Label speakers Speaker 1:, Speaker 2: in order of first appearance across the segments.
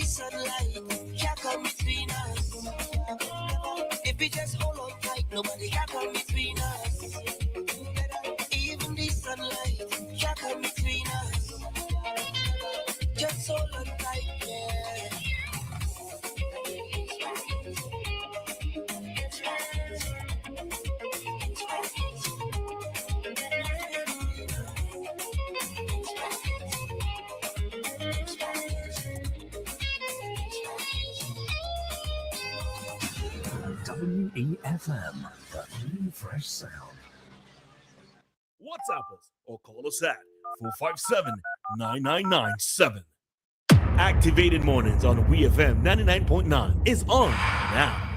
Speaker 1: the sunlight can't come between us. If we just hold on tight, nobody can come between us. Even the sunlight can't come between us. Just hold on tight, yeah.
Speaker 2: WEFM, the new fresh sound.
Speaker 3: WhatsApp us or call us at 457-9997. Activated Mornings on WEFM 99.9 is on now.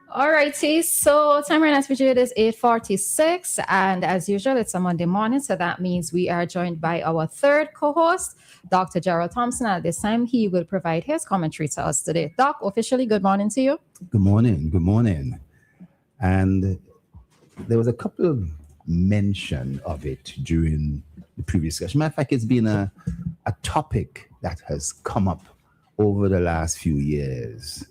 Speaker 4: All righty, so time right now for it is 8:46, and as usual, it's a Monday morning, so that means we are joined by our third co-host, Dr. Gerald Thompson. At this time, he will provide his commentary to us today. Doc, officially, good morning to you.
Speaker 5: Good morning. And there was a couple of mention of it during the previous session. Matter of fact, it's been a topic that has come up over the last few years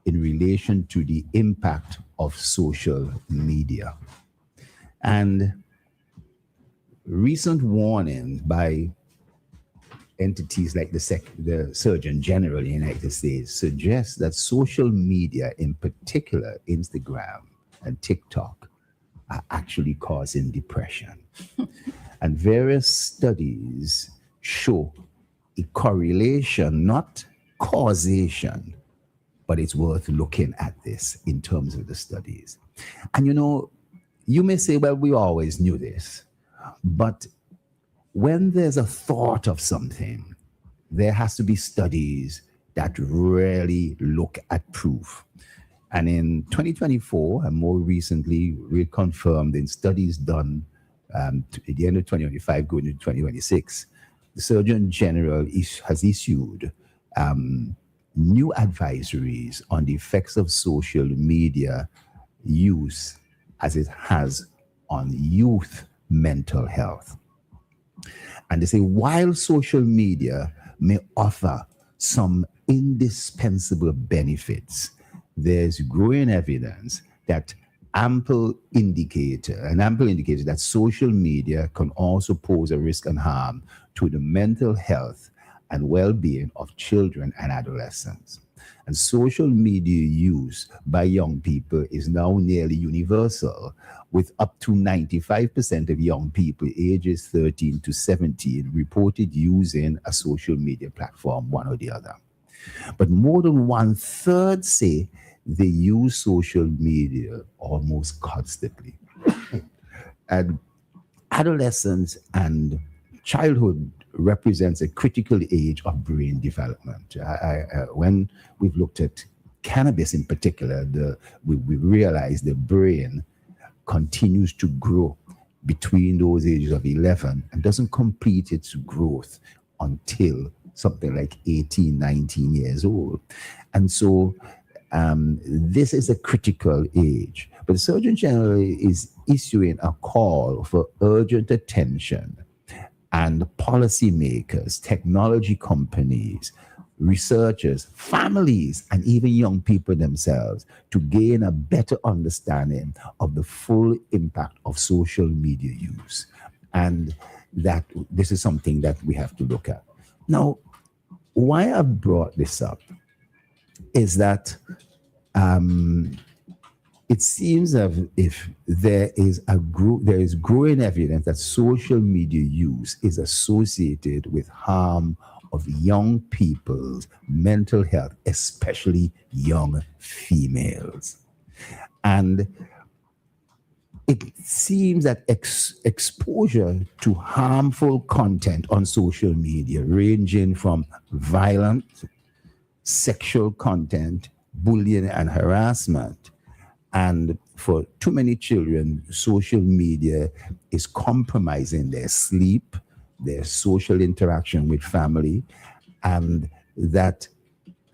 Speaker 5: in relation to the impact of social media. And recent warnings by entities like the Surgeon General in the United States suggest that social media, in particular Instagram and TikTok, are actually causing depression. And various studies show a correlation, not causation, but it's worth looking at this in terms of the studies. And you may say, well, we always knew this, but when there's a thought of something, there has to be studies that really look at proof. And in 2024, and more recently, reconfirmed in studies done at the end of 2025, going into 2026, the Surgeon General has issued new advisories on the effects of social media use as it has on youth mental health. And they say, while social media may offer some indispensable benefits, there's growing evidence that ample indicator that social media can also pose a risk and harm to the mental health and well-being of children and adolescents. And social media use by young people is now nearly universal, with up to 95% of young people ages 13 to 17 reported using a social media platform, one or the other. But more than 1/3 say they use social media almost constantly. And adolescence and childhood represents a critical age of brain development. When we've looked at cannabis in particular, we realize the brain continues to grow between those ages of 11 and doesn't complete its growth until something like 18, 19 years old. And so this is a critical age. But the Surgeon General is issuing a call for urgent attention, and policymakers, technology companies, researchers, families, and even young people themselves to gain a better understanding of the full impact of social media use. And that this is something that we have to look at. Now, why I've brought this up is that it seems as if there is growing evidence that social media use is associated with harm of young people's mental health, especially young females. And it seems that exposure to harmful content on social media, ranging from violent, sexual content, bullying, and harassment, and for too many children, social media is compromising their sleep, their social interaction with family, and that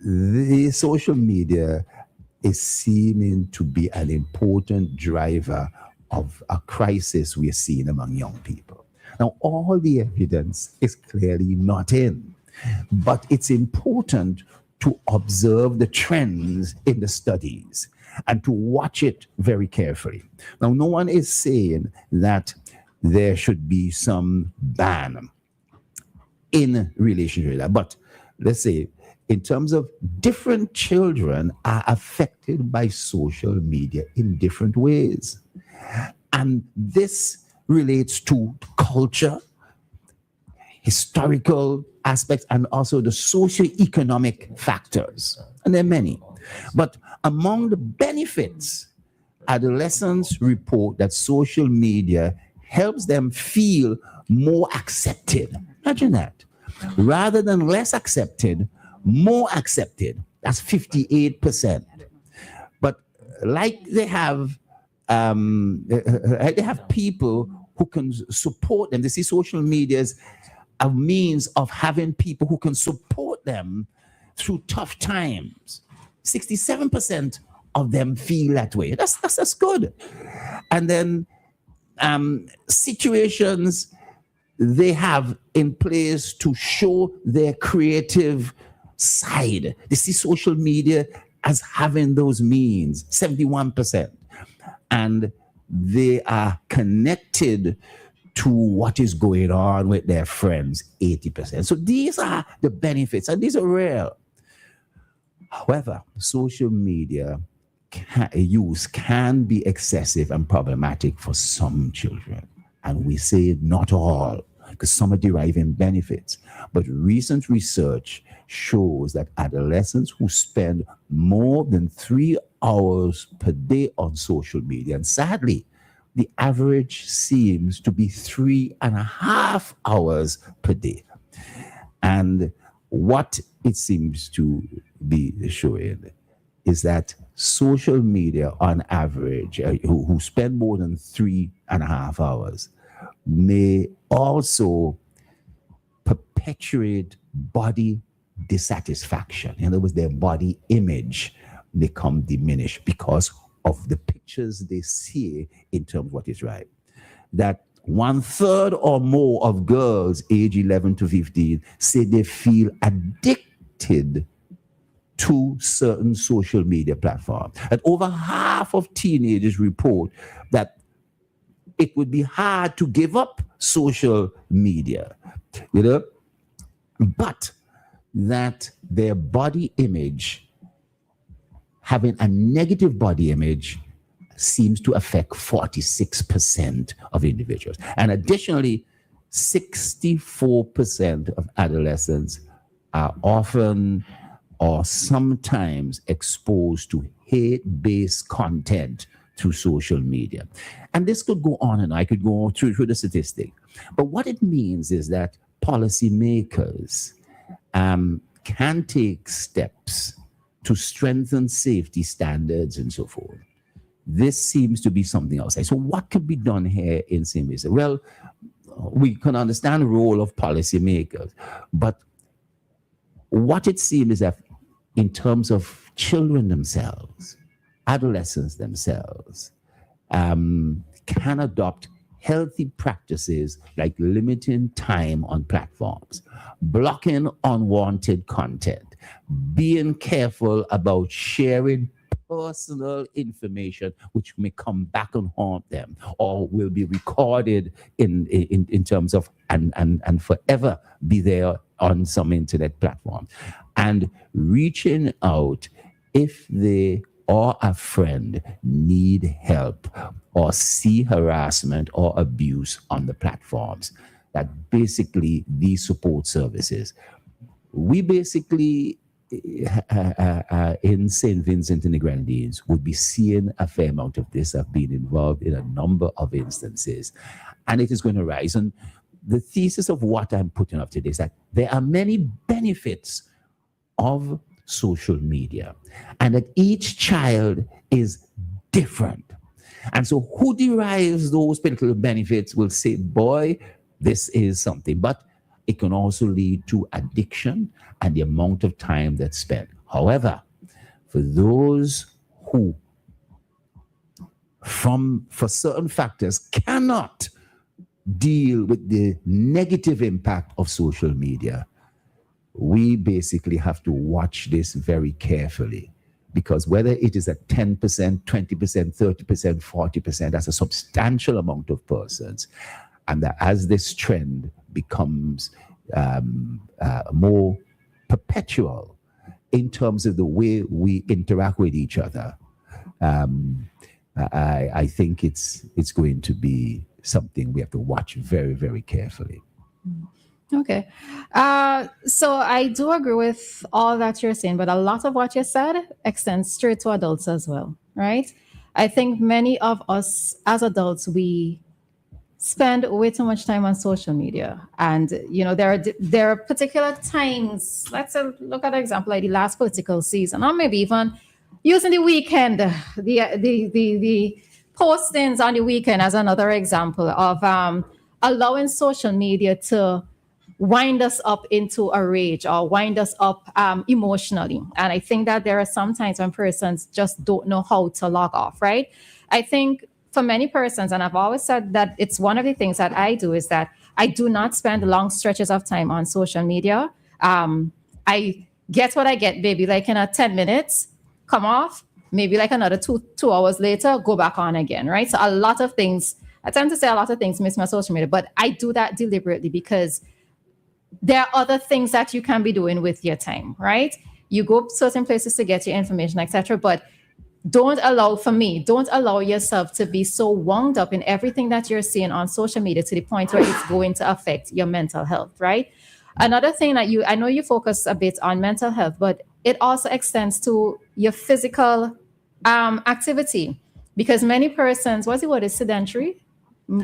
Speaker 5: the social media is seeming to be an important driver of a crisis we are seeing among young people. Now, all the evidence is clearly not in, but it's important to observe the trends in the studies and to watch it very carefully. Now, no one is saying that there should be some ban in relation to that, but let's say in terms of different children are affected by social media in different ways. And this relates to culture, historical aspects, and also the socio-economic factors. And there are many. But among the benefits, adolescents report that social media helps them feel more accepted. Imagine that. Rather than less accepted, more accepted. That's 58%. But like they have people who can support them. They see social media as a means of having people who can support them through tough times. 67% of them feel that way. That's good. And then situations they have in place to show their creative side. They see social media as having those means, 71%. And they are connected to what is going on with their friends, 80%. So these are the benefits, and these are real. However, social media use can be excessive and problematic for some children. And we say not all, because some are deriving benefits. But recent research shows that adolescents who spend more than 3 hours per day on social media, and sadly, the average seems to be 3.5 hours per day. And what it seems to be showing is that social media, on average, who spend more than 3.5 hours, may also perpetuate body dissatisfaction. In other words, their body image become diminished because of the pictures they see in terms of what is right. That 1/3 or more of girls age 11 to 15 say they feel addicted to certain social media platforms. And over half of teenagers report that it would be hard to give up social media, but that their body image, having a negative body image, seems to affect 46% of individuals. And additionally, 64% of adolescents are often or sometimes exposed to hate-based content through social media. And this could go on, and I could go through the statistic. But what it means is that policymakers can take steps to strengthen safety standards and so forth. This seems to be something else. So what could be done here in St. Vincent? Well, we can understand the role of policymakers, but what it seems is that in terms of children themselves, adolescents themselves, can adopt healthy practices like limiting time on platforms, blocking unwanted content, being careful about sharing personal information which may come back and haunt them or will be recorded in terms of and forever be there on some internet platform, and reaching out if they or a friend need help or see harassment or abuse on the platforms. That basically these support services. We basically in St. Vincent and the Grenadines would be seeing a fair amount of this. I've been involved in a number of instances, and it is going to rise. And the thesis of what I'm putting up today is that there are many benefits of social media, and that each child is different. And so who derives those particular benefits will say, boy, this is something. But it can also lead to addiction and the amount of time that's spent. However, for those who for certain factors cannot deal with the negative impact of social media, we basically have to watch this very carefully, because whether it is at 10%, 20%, 30%, 40%, that's a substantial amount of persons. And that as this trend becomes more perpetual in terms of the way we interact with each other, I think it's going to be something we have to watch very, very carefully.
Speaker 4: Okay. So I do agree with all that you're saying, but a lot of what you said extends straight to adults as well, right? I think many of us as adults, we spend way too much time on social media. And, you know, there are particular times, let's look at an example like the last political season, or maybe even using the weekend, the postings on the weekend as another example of allowing social media to wind us up into a rage or wind us up emotionally. And I think that there are some times when persons just don't know how to log off, right? I think for many persons, and I've always said that it's one of the things that I do, is that I do not spend long stretches of time on social media. I get what I get, maybe like in 10 minutes, come off, maybe like another two hours later, go back on again, right? So a lot of things, I tend to say a lot of things miss my social media, but I do that deliberately because there are other things that you can be doing with your time, right? You go certain places to get your information, etc. But don't allow yourself to be so wound up in everything that you're seeing on social media to the point where it's going to affect your mental health, right? Another thing that I know you focus a bit on mental health, but it also extends to your physical activity, because many persons, what's the word, is sedentary?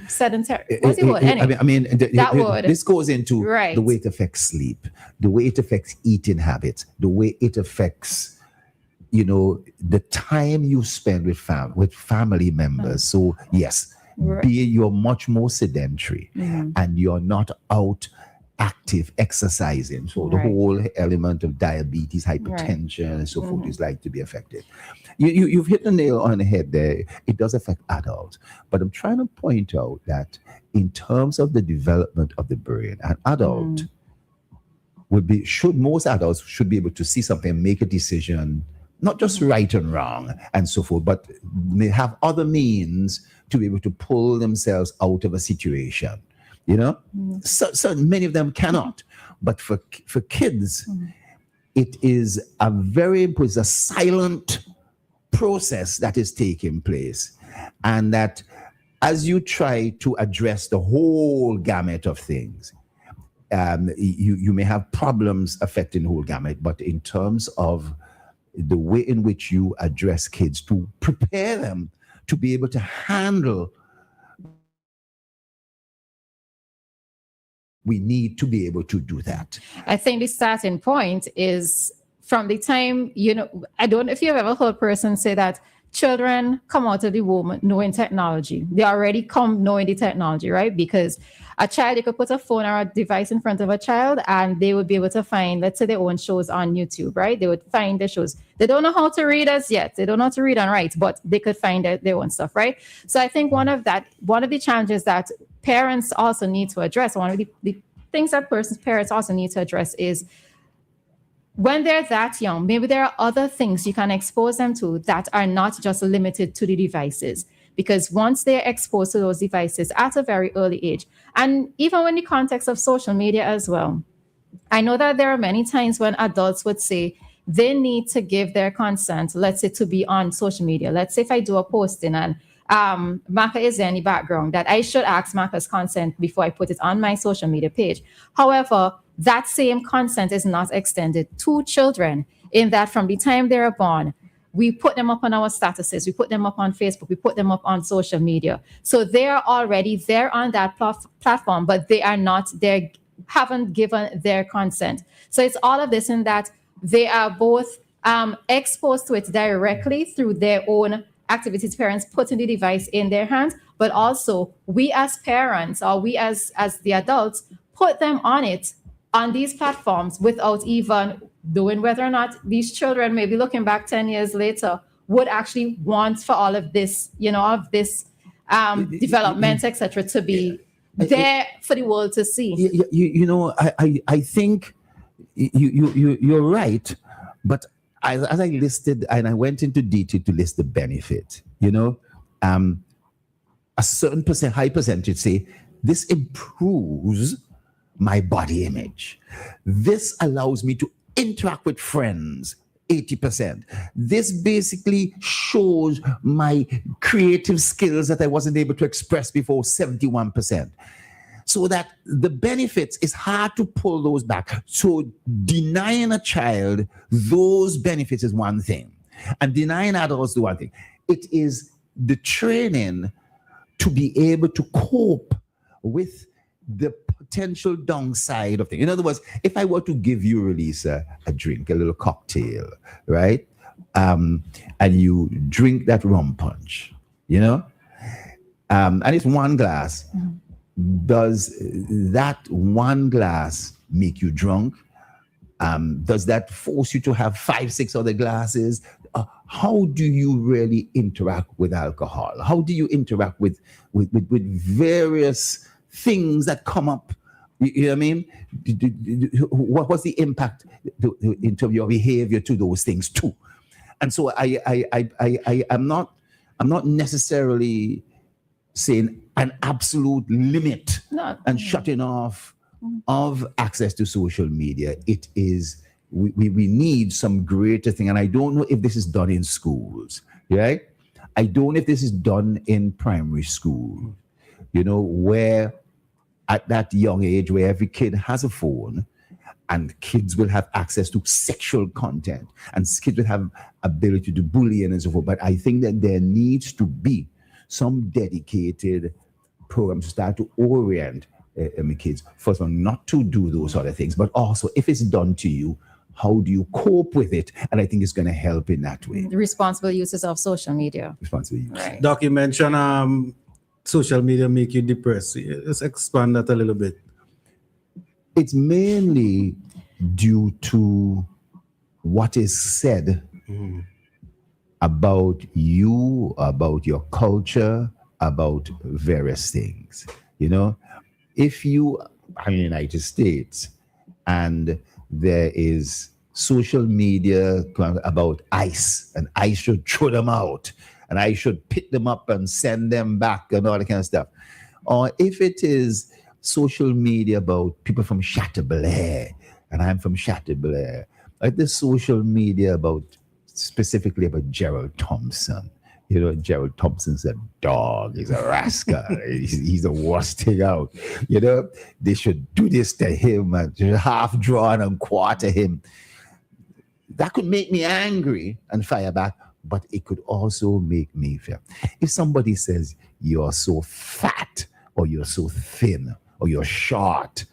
Speaker 4: Sedentary. What's the word? Anyway,
Speaker 5: this goes into
Speaker 4: right.
Speaker 5: The way it affects sleep, the way it affects eating habits, the way it affects, you know, the time you spend with family members. So yes,
Speaker 4: right.
Speaker 5: You're much more sedentary, and you're not out active exercising. So the whole element of diabetes, hypertension, and so forth is like to be affected. You've hit the nail on the head there. It does affect adults, but I'm trying to point out that in terms of the development of the brain, an adult most adults should be able to see something and make a decision, not just right and wrong and so forth, but they have other means to be able to pull themselves out of a situation. You know, so many of them cannot. But for kids, it is a very important, it's a silent process that is taking place. And that as you try to address the whole gamut of things, you may have problems affecting the whole gamut, but in terms of the way in which you address kids to prepare them to be able to handle, we need to be able to do that.
Speaker 4: I think the starting point is from the time, you know, I don't know if you've ever heard a person say that children come out of the womb knowing technology. They already come knowing the technology, right? Because a child, you could put a phone or a device in front of a child and they would be able to find, let's say, their own shows on YouTube, right? They would find the shows. They don't know how to read as yet. They don't know how to read and write, but they could find their own stuff, right? So I think one of the challenges that parents also need to address, one of the things that parents also need to address is when they're that young, maybe there are other things you can expose them to that are not just limited to the devices. Because once they're exposed to those devices at a very early age, and even in the context of social media as well, I know that there are many times when adults would say they need to give their consent, let's say, to be on social media. Let's say if I do a posting and MAKA is there in the background, that I should ask MAKA's consent before I put it on my social media page. However, that same consent is not extended to children, in that from the time they're born, we put them up on our statuses, we put them up on Facebook, we put them up on social media. So they are already there on that platform, but they are not there, haven't given their consent. So it's all of this in that they are both exposed to it directly through their own activities, parents putting the device in their hands, but also we as parents, or we as the adults, put them on it, on these platforms, without even knowing whether or not these children may be looking back 10 years later, would actually want for all of this, of this development, etc., to be there for the world to see.
Speaker 5: I think you're right, but as I listed, and I went into detail to list the benefit, a certain high percentage say this improves my body image. This allows me to interact with friends, 80%. This basically shows my creative skills that I wasn't able to express before, 71%. So that the benefits is hard to pull those back. So denying a child those benefits is one thing, and denying adults the one thing. It is the training to be able to cope with the potential downside of things. In other words, if I were to give you, Roleza, a drink, a little cocktail, right? And you drink that rum punch, and it's one glass. Does that one glass make you drunk? Does that force you to have 5, 6 other glasses? How do you really interact with alcohol? How do you interact with various things that come up? You know what I mean? What was the impact in terms of your behavior to those things too? And so I'm not necessarily saying an absolute limit and shutting off of access to social media. It is, we need some greater thing. And I don't know if this is done in schools, right? I don't know if this is done in primary school, where at that young age where every kid has a phone and kids will have access to sexual content and kids will have ability to bullying and so forth. But I think that there needs to be some dedicated programs to start to orient kids, first of all, not to do those other things, but also if it's done to you, how do you cope with it? And I think it's going to help in that way.
Speaker 4: The responsible uses of social media.
Speaker 5: Responsible use.
Speaker 4: Right.
Speaker 6: Doc, you mentioned social media make you depressed. Let's expand that a little bit.
Speaker 5: It's mainly due to what is said about you, about your culture, about various things. If you are in the United States and there is social media about ICE, and ICE should throw them out, and I should pick them up and send them back and all that kind of stuff. Or if it is social media about people from Chateaubriand, and I'm from Chateaubriand, like the social media specifically about Gerald Thompson. Gerald Thompson's a dog. He's a rascal. he's the worst thing out. They should do this to him and half drawn and quarter him. That could make me angry and fire back, but it could also make me feel. If somebody says you're so fat, or you're so thin, or you're short,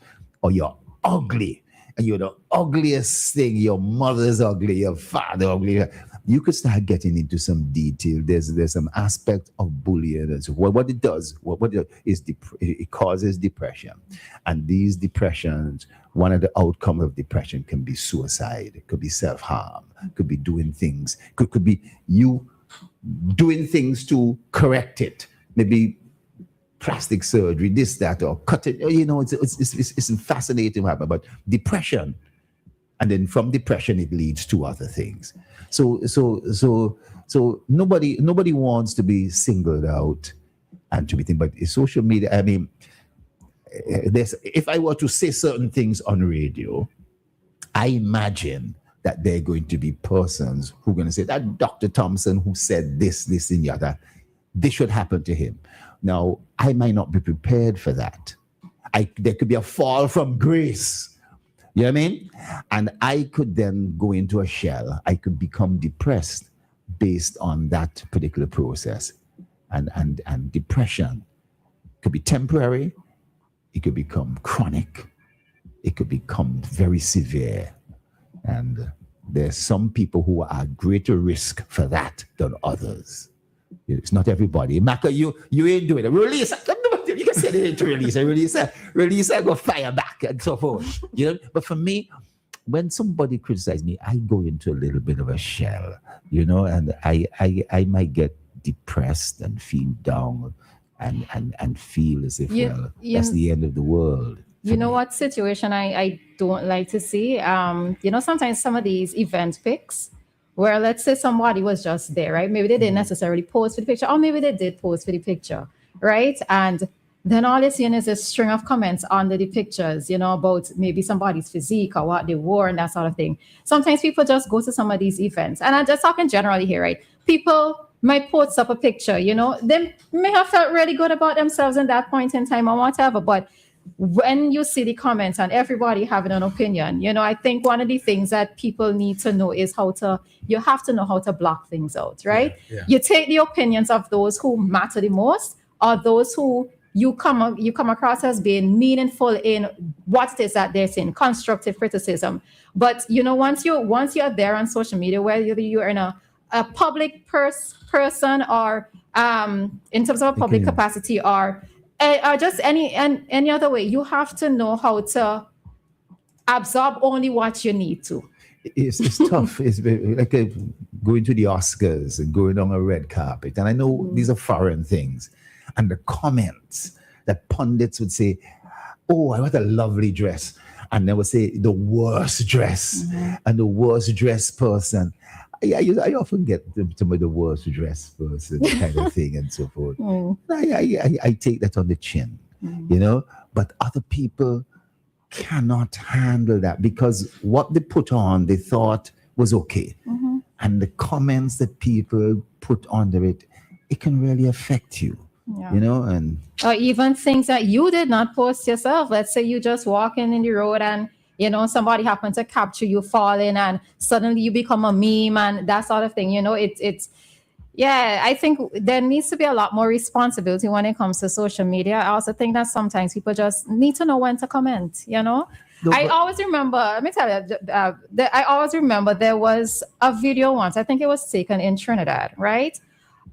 Speaker 5: or you're ugly, and you're the ugliest thing, your mother's ugly, your father ugly, you could start getting into some detail. There's some aspect of bullying and so what it does, it causes depression. And these depressions, one of the outcomes of depression can be suicide, it could be self-harm, could be doing things, could be you doing things to correct it, maybe plastic surgery, this, that, or cut it. It's fascinating what happened. But depression, and then from depression it leads to other things. So nobody wants to be singled out and to be thinking. But social media, I mean, if I were to say certain things on radio, I imagine that there are going to be persons who are going to say that Dr. Thompson who said this, and the other, this should happen to him. Now, I might not be prepared for that. There could be a fall from grace. You know what I mean? And I could then go into a shell. I could become depressed based on that particular process. And depression could be temporary. It could become chronic. It could become very severe. And there's some people who are at greater risk for that than others. It's not everybody. MAKA, you ain't doing it. Roleza, you can say it to Roleza. Roleza go fire back and so forth. But for me, when somebody criticizes me, I go into a little bit of a shell, and I might get depressed and feel down and feel as if, that's the end of the world.
Speaker 4: You know what situation I don't like to see? Sometimes some of these event pics where, let's say, somebody was just there, right? Maybe they didn't necessarily pose for the picture, or maybe they did pose for the picture, right? And then all you're seeing is a string of comments under the pictures, about maybe somebody's physique or what they wore and that sort of thing. Sometimes people just go to some of these events. And I'm just talking generally here, right? People might post up a picture, they may have felt really good about themselves in that point in time or whatever. But when you see the comments and everybody having an opinion, I think one of the things that people need to know is you have to know how to block things out, right?
Speaker 6: Yeah.
Speaker 4: You take the opinions of those who matter the most, or those who you come across as being meaningful in what it is that they're saying, constructive criticism. But once you're there on social media, whether you're in a public person or in terms of a public capacity or just any other way, you have to know how to absorb only what you need to.
Speaker 5: It's tough. It's like going to the Oscars and going on a red carpet. And I know these are foreign things. And the comments that pundits would say, "Oh, what a lovely dress." And they would say the worst dress and the worst dressed person. I often get some of the worst dressed person kind of thing and so forth. I take that on the chin, but other people cannot handle that because what they put on, they thought was okay. And the comments that people put under it can really affect you. And
Speaker 4: or even things that you did not post yourself. Let's say you just walking in the road and somebody happened to capture you falling and suddenly you become a meme and that sort of thing. I think there needs to be a lot more responsibility when it comes to social media. I also think that sometimes people just need to know when to comment. I always remember, let me tell you, I always remember there was a video once, I think it was taken in Trinidad, right?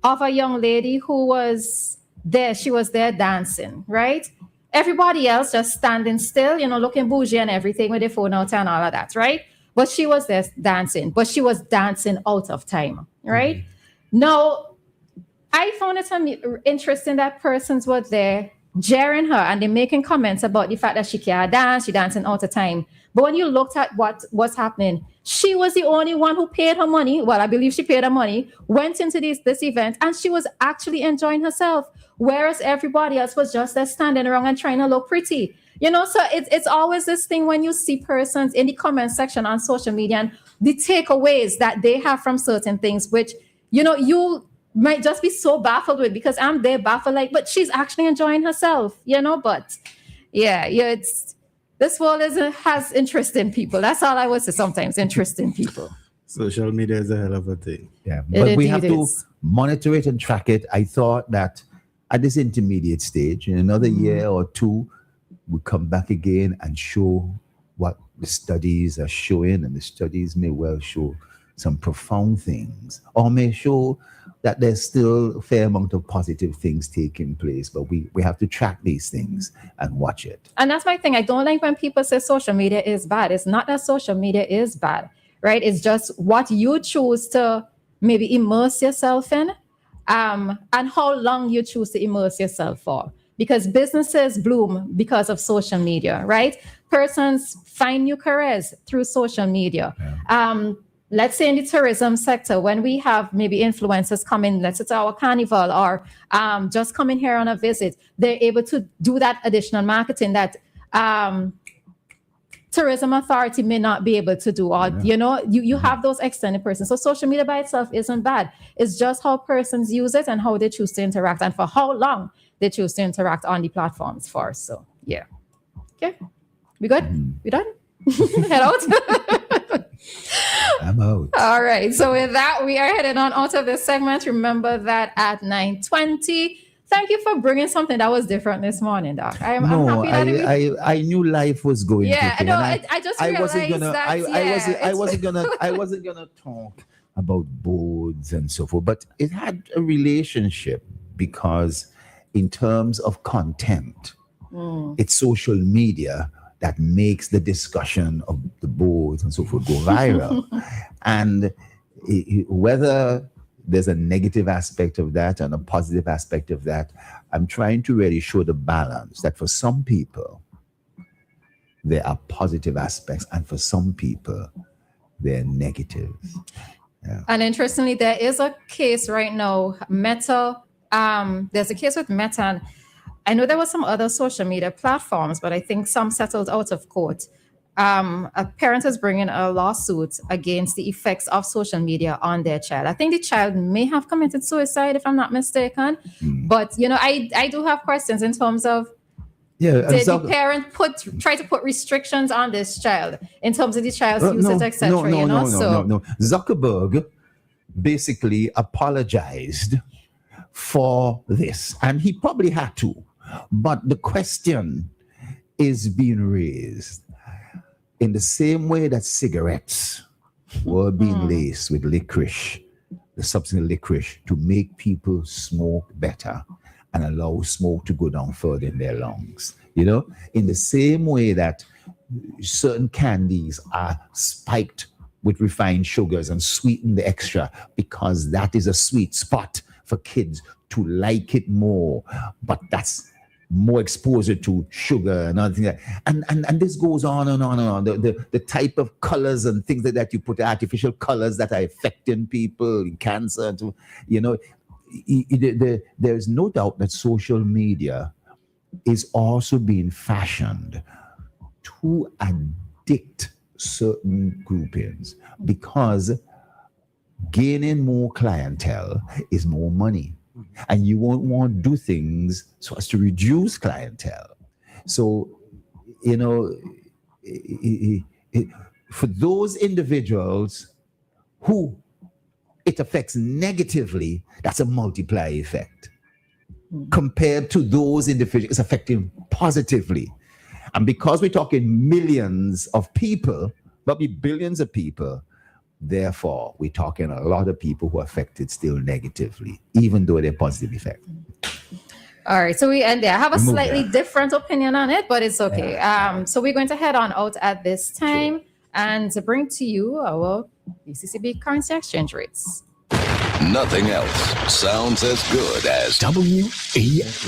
Speaker 4: Of a young lady who was there. She was there dancing, right? Everybody else just standing still, looking bougie and everything with their phone out and all of that, right? But she was there dancing, but she was dancing out of time, right? Now, I found it interesting that persons were there jeering her and they're making comments about the fact that she can't dance, she dancing out of time. But when you looked at what was happening, she was the only one who paid her money. Well, I believe she paid her money, went into this event, and she was actually enjoying herself. Whereas everybody else was just there standing around and trying to look pretty. So it's always this thing when you see persons in the comment section on social media and the takeaways that they have from certain things, which, you might just be so baffled with because I'm there baffled, but she's actually enjoying herself, but this world has interesting people. That's all I would say sometimes, interesting people.
Speaker 6: Social media is a hell of a thing.
Speaker 5: Yeah, but we have to monitor it and track it. I thought that at this intermediate stage, in another year or two, we come back again and show what the studies are showing, and the studies may well show some profound things, or may show that there's still a fair amount of positive things taking place, but we have to track these things and watch it.
Speaker 4: And that's my thing. I don't like when people say social media is bad. It's not that social media is bad, right? It's just what you choose to maybe immerse yourself in, and how long you choose to immerse yourself for. Because businesses bloom because of social media, right? Persons find new careers through social media. Yeah. Let's say in the tourism sector, when we have maybe influencers come in, let's say to our carnival or just come in here on a visit, they're able to do that additional marketing that tourism authority may not be able to do. Or, you have those extended persons. So social media by itself isn't bad. It's just how persons use it and how they choose to interact and for how long they choose to interact on the platforms for. So, yeah. Okay. We good? We done? Head out?
Speaker 5: I'm out.
Speaker 4: All right. So with that, we are headed on out of this segment. Remember that at 9:20. Thank you for bringing something that was different this morning, Doc. I'm happy that
Speaker 5: I knew life was going.
Speaker 4: Yeah, I know. I just realized
Speaker 5: I wasn't gonna talk about boards and so forth, but it had a relationship because in terms of content, it's social media. that makes the discussion of the boards and so forth go viral. And whether there's a negative aspect of that and a positive aspect of that, I'm trying to really show the balance that for some people, there are positive aspects, and for some people, they're negative. Yeah.
Speaker 4: And interestingly, there is a case right now, Meta. There's a case with Meta, and I know there were some other social media platforms, but I think some settled out of court. A parent is bringing a lawsuit against the effects of social media on their child. I think the child may have committed suicide, if I'm not mistaken. But I do have questions in terms of, did the parent try to put restrictions on this child in terms of the child's usage, etc.?
Speaker 5: No. Zuckerberg basically apologized for this, and he probably had to. But the question is being raised in the same way that cigarettes were being laced with licorice, the substance licorice, to make people smoke better and allow smoke to go down further in their lungs. In the same way that certain candies are spiked with refined sugars and sweeten the extra because that is a sweet spot for kids to like it more. But that's more exposure to sugar and other things. And this goes on and on and on. The type of colors and things that you put, artificial colors that are affecting people, cancer, there's no doubt that social media is also being fashioned to addict certain groupings, because gaining more clientele is more money, and you won't want to do things so as to reduce clientele. So, for those individuals who it affects negatively, that's a multiplier effect. Compared to those individuals, it's affecting positively. And because we're talking millions of people, probably billions of people, therefore, we're talking a lot of people who are affected still negatively, even though they're positive effect.
Speaker 4: All right, so we end there. I have a slightly different opinion on it, but it's okay. So we're going to head on out at this time and to bring to you our BCCB currency exchange rates.
Speaker 7: Nothing else sounds as good as WEFM.